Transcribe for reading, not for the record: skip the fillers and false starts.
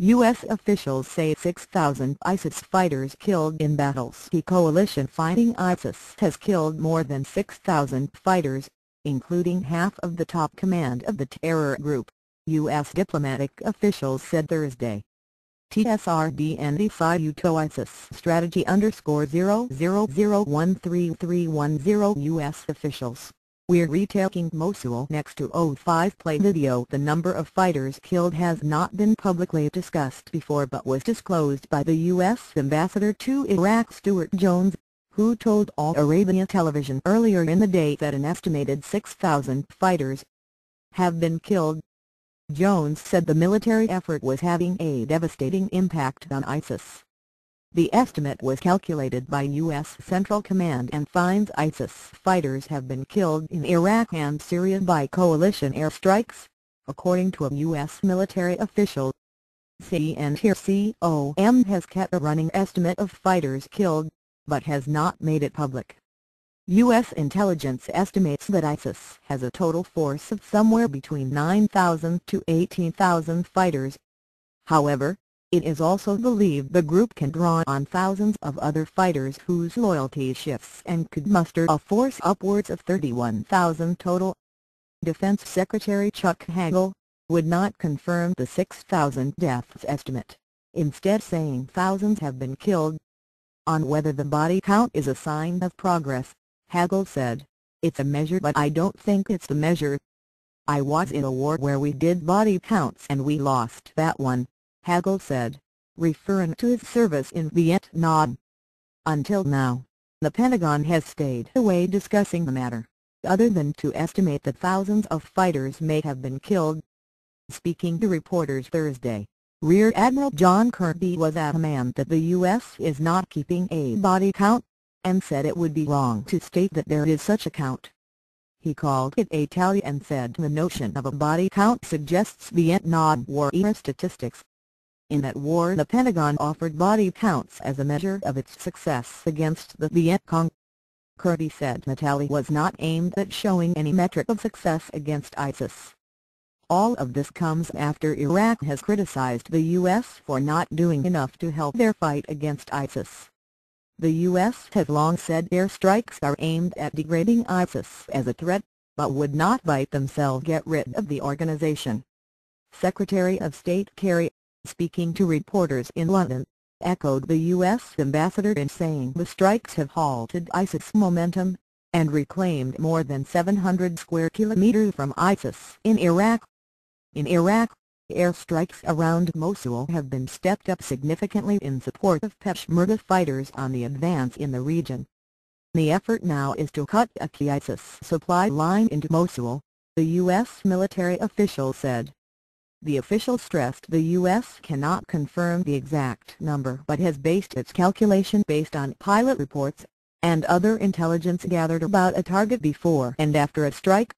U.S. officials say 6,000 ISIS fighters killed in battles. The coalition fighting ISIS has killed more than 6,000 fighters, including half of the top command of the terror group, U.S. diplomatic officials said Thursday. TSRD and the sciutto ISIS strategy _00013310 U.S. officials. We're retaking Mosul next to O5 play video. The number of fighters killed has not been publicly discussed before but was disclosed by the U.S. ambassador to Iraq Stuart Jones, who told Al Arabiya television earlier in the day that an estimated 6,000 fighters have been killed. Jones said the military effort was having a devastating impact on ISIS. The estimate was calculated by U.S. Central Command and finds ISIS fighters have been killed in Iraq and Syria by coalition airstrikes, according to a U.S. military official. CENTCOM has kept a running estimate of fighters killed, but has not made it public. U.S. intelligence estimates that ISIS has a total force of somewhere between 9,000 to 18,000 fighters. However, it is also believed the group can draw on thousands of other fighters whose loyalty shifts and could muster a force upwards of 31,000 total. Defense Secretary Chuck Hagel would not confirm the 6,000 deaths estimate, instead saying thousands have been killed. On whether the body count is a sign of progress, Hagel said, "It's a measure but I don't think it's the measure. I was in a war where we did body counts and we lost that one," Hagel said, referring to his service in Vietnam. Until now, the Pentagon has stayed away discussing the matter, other than to estimate that thousands of fighters may have been killed. Speaking to reporters Thursday, Rear Admiral John Kirby was adamant that the U.S. is not keeping a body count, and said it would be wrong to state that there is such a count. He called it a tally and said the notion of a body count suggests Vietnam War-era statistics. In that war the Pentagon offered body counts as a measure of its success against the Viet Cong. Kirby said the tally was not aimed at showing any metric of success against ISIS. All of this comes after Iraq has criticized the U.S. for not doing enough to help their fight against ISIS. The U.S. has long said airstrikes are aimed at degrading ISIS as a threat, but would not by themselves get rid of the organization. Secretary of State Kerry, speaking to reporters in London, echoed the U.S. ambassador in saying the strikes have halted ISIS momentum, and reclaimed more than 700 square kilometers from ISIS in Iraq. In Iraq, airstrikes around Mosul have been stepped up significantly in support of Peshmerga fighters on the advance in the region. The effort now is to cut a key ISIS supply line into Mosul, the U.S. military official said. The official stressed the U.S. cannot confirm the exact number but has based its calculation based on pilot reports and other intelligence gathered about a target before and after a strike.